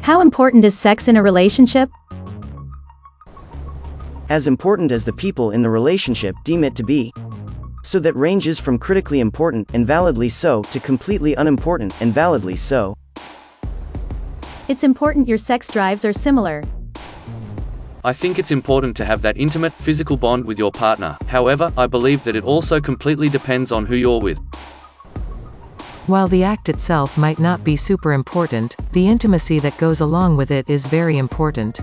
How important is sex in a relationship? As important as the people in the relationship deem it to be. So that ranges from critically important and validly so to completely unimportant and validly so. It's important your sex drives are similar. I think it's important to have that intimate, physical bond with your partner. However, I believe that it also completely depends on who you're with. While the act itself might not be super important, the intimacy that goes along with it is very important.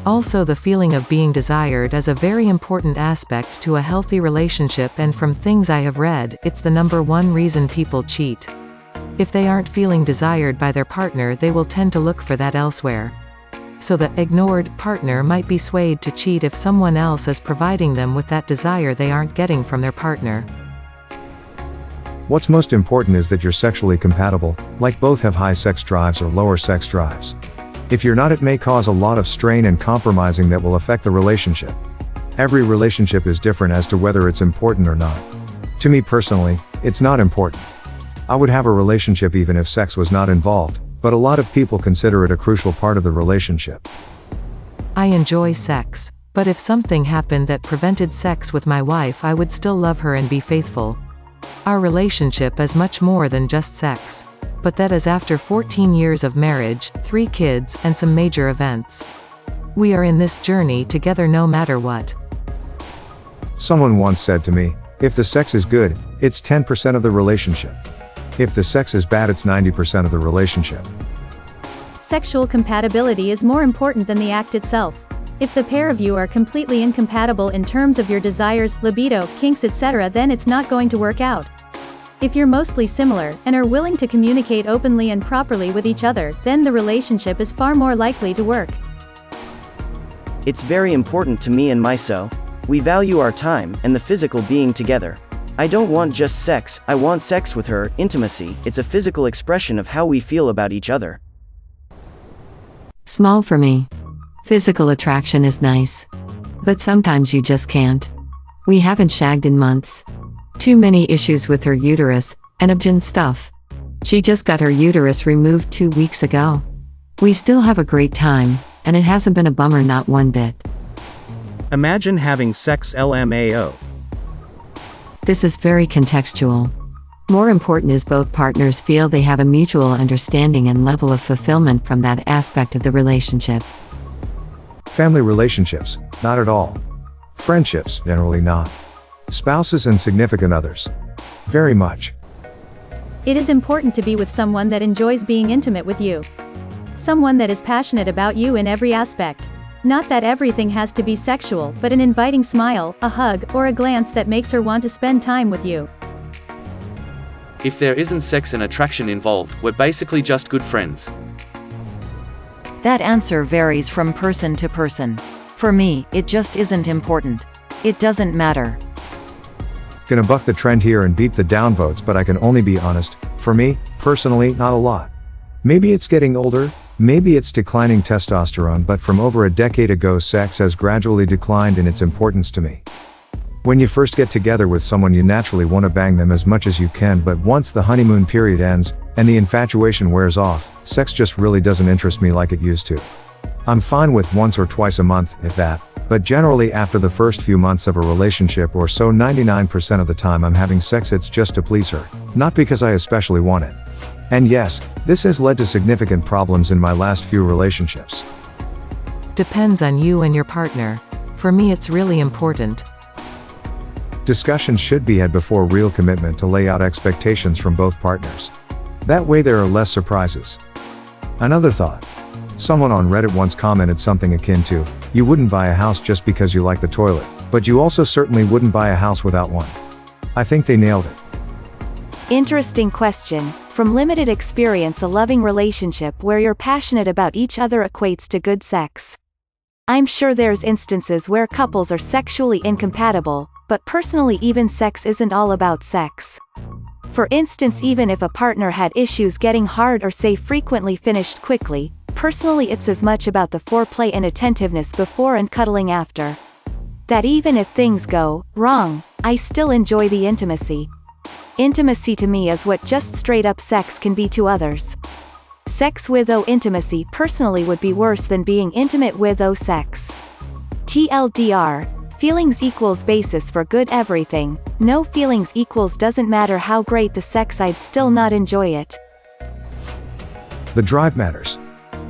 Also, the feeling of being desired is a very important aspect to a healthy relationship, and from things I have read, it's the #1 reason people cheat. If they aren't feeling desired by their partner, they will tend to look for that elsewhere. So the ignored partner might be swayed to cheat if someone else is providing them with that desire they aren't getting from their partner. What's most important is that you're sexually compatible, like both have high sex drives or lower sex drives. If you're not, it may cause a lot of strain and compromising that will affect the relationship. Every relationship is different as to whether it's important or not. To me personally, it's not important. I would have a relationship even if sex was not involved, but a lot of people consider it a crucial part of the relationship. I enjoy sex, but if something happened that prevented sex with my wife, I would still love her and be faithful. Our relationship is much more than just sex. But that is after 14 years of marriage, 3 kids, and some major events. We are in this journey together no matter what. Someone once said to me, if the sex is good, it's 10% of the relationship. If the sex is bad, it's 90% of the relationship. Sexual compatibility is more important than the act itself. If the pair of you are completely incompatible in terms of your desires, libido, kinks, etc., then it's not going to work out. If you're mostly similar, and are willing to communicate openly and properly with each other, then the relationship is far more likely to work. It's very important to me and my so. We value our time and the physical being together. I don't want just sex, I want sex with her, intimacy. It's a physical expression of how we feel about each other. Small for me. Physical attraction is nice. But sometimes you just can't. We haven't shagged in months. Too many issues with her uterus, and obgyn stuff. She just got her uterus removed 2 weeks ago. We still have a great time, and it hasn't been a bummer, not one bit. Imagine having sex LMAO. This is very contextual. More important is both partners feel they have a mutual understanding and level of fulfillment from that aspect of the relationship. Family relationships, not at all. Friendships, generally not. Spouses and significant others. Very much. It is important to be with someone that enjoys being intimate with you. Someone that is passionate about you in every aspect. Not that everything has to be sexual, but an inviting smile, a hug, or a glance that makes her want to spend time with you. If there isn't sex and attraction involved, we're basically just good friends. That answer varies from person to person. For me, it just isn't important. It doesn't matter. Gonna buck the trend here and beat the downvotes, but I can only be honest, for me, personally, not a lot. Maybe it's getting older, maybe it's declining testosterone, but from over a decade ago sex has gradually declined in its importance to me. When you first get together with someone, you naturally want to bang them as much as you can, but once the honeymoon period ends, and the infatuation wears off, sex just really doesn't interest me like it used to. I'm fine with once or twice a month, if that, but generally after the first few months of a relationship or so, 99% of the time I'm having sex, it's just to please her, not because I especially want it. And yes, this has led to significant problems in my last few relationships. Depends on you and your partner. For me, it's really important. Discussions should be had before real commitment to lay out expectations from both partners. That way there are less surprises. Another thought. Someone on Reddit once commented something akin to, you wouldn't buy a house just because you like the toilet, but you also certainly wouldn't buy a house without one. I think they nailed it. Interesting question. From limited experience, a loving relationship where you're passionate about each other equates to good sex. I'm sure there's instances where couples are sexually incompatible, but personally even sex isn't all about sex. For instance, even if a partner had issues getting hard or say frequently finished quickly, personally it's as much about the foreplay and attentiveness before and cuddling after. That even if things go wrong, I still enjoy the intimacy. Intimacy to me is what just straight up sex can be to others. Sex with intimacy personally would be worse than being intimate with sex. TLDR. Feelings equals basis for good everything. No feelings equals doesn't matter how great the sex, I'd still not enjoy it. The drive matters.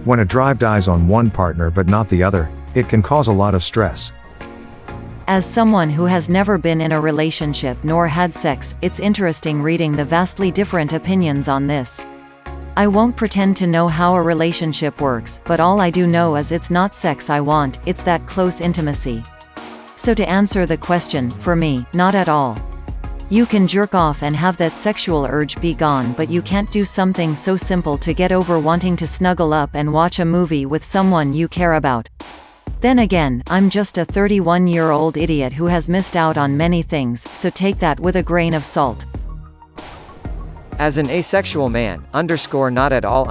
When a drive dies on one partner but not the other, it can cause a lot of stress. As someone who has never been in a relationship nor had sex, it's interesting reading the vastly different opinions on this. I won't pretend to know how a relationship works, but all I do know is it's not sex I want, it's that close intimacy. So to answer the question, for me, not at all. You can jerk off and have that sexual urge be gone, but you can't do something so simple to get over wanting to snuggle up and watch a movie with someone you care about. Then again, I'm just a 31-year-old idiot who has missed out on many things, so take that with a grain of salt. As an asexual man, not at all.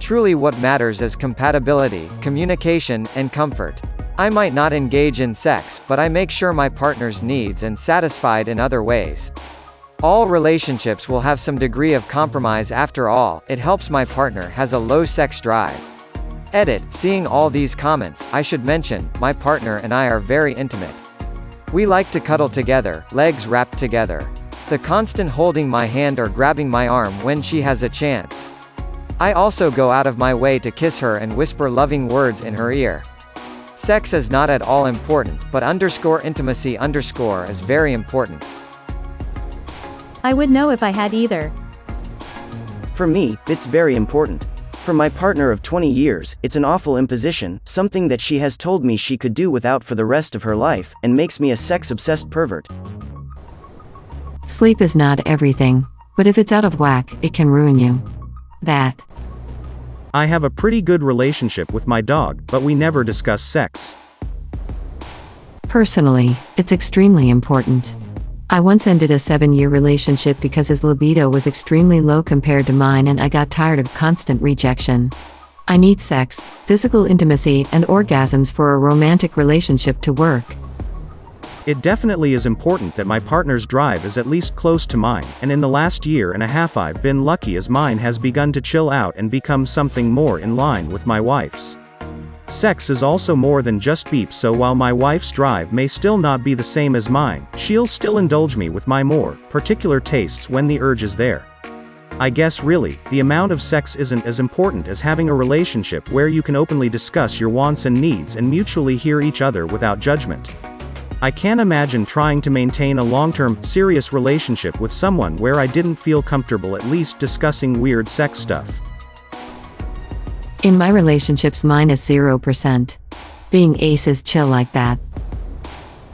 Truly what matters is compatibility, communication, and comfort. I might not engage in sex, but I make sure my partner's needs are satisfied in other ways. All relationships will have some degree of compromise after all. It helps my partner has a low sex drive. Edit. Seeing all these comments, I should mention, my partner and I are very intimate. We like to cuddle together, legs wrapped together. The constant holding my hand or grabbing my arm when she has a chance. I also go out of my way to kiss her and whisper loving words in her ear. Sex is not at all important, but _intimacy_ is very important. I would know if I had either. For me, it's very important. For my partner of 20 years, it's an awful imposition, something that she has told me she could do without for the rest of her life, and makes me a sex-obsessed pervert. Sleep is not everything, but if it's out of whack, it can ruin you. That. I have a pretty good relationship with my dog, but we never discuss sex. Personally, it's extremely important. I once ended a 7-year relationship because his libido was extremely low compared to mine and I got tired of constant rejection. I need sex, physical intimacy, and orgasms for a romantic relationship to work. It definitely is important that my partner's drive is at least close to mine, and in the last year and a half I've been lucky as mine has begun to chill out and become something more in line with my wife's. Sex is also more than just beep, so while my wife's drive may still not be the same as mine, she'll still indulge me with my more particular tastes when the urge is there. I guess really, the amount of sex isn't as important as having a relationship where you can openly discuss your wants and needs and mutually hear each other without judgment. I can't imagine trying to maintain a long-term, serious relationship with someone where I didn't feel comfortable at least discussing weird sex stuff. In my relationships mine is 0%. Being ace is chill like that.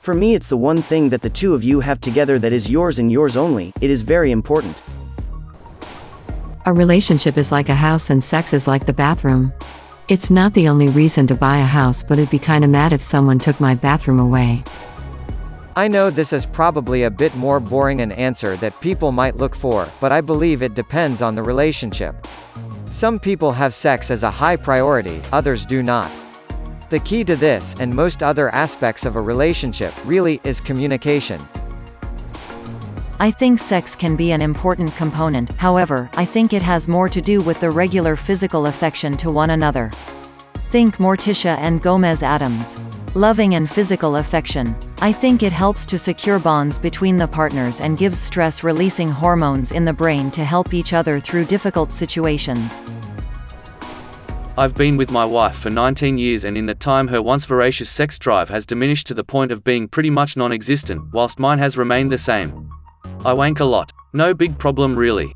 For me, it's the one thing that the two of you have together that is yours and yours only. It is very important. A relationship is like a house and sex is like the bathroom. It's not the only reason to buy a house, but it'd be kinda mad if someone took my bathroom away. I know this is probably a bit more boring an answer that people might look for, but I believe it depends on the relationship. Some people have sex as a high priority, others do not. The key to this, and most other aspects of a relationship, really, is communication. I think sex can be an important component, however, I think it has more to do with the regular physical affection to one another. Think Morticia and Gomez Adams. Loving and physical affection. I think it helps to secure bonds between the partners and gives stress-releasing hormones in the brain to help each other through difficult situations. I've been with my wife for 19 years, and in that time her once voracious sex drive has diminished to the point of being pretty much non-existent, whilst mine has remained the same. I wank a lot. No big problem really.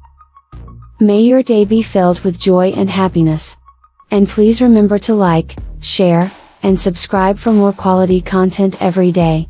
May your day be filled with joy and happiness. And please remember to like, share, and subscribe for more quality content every day.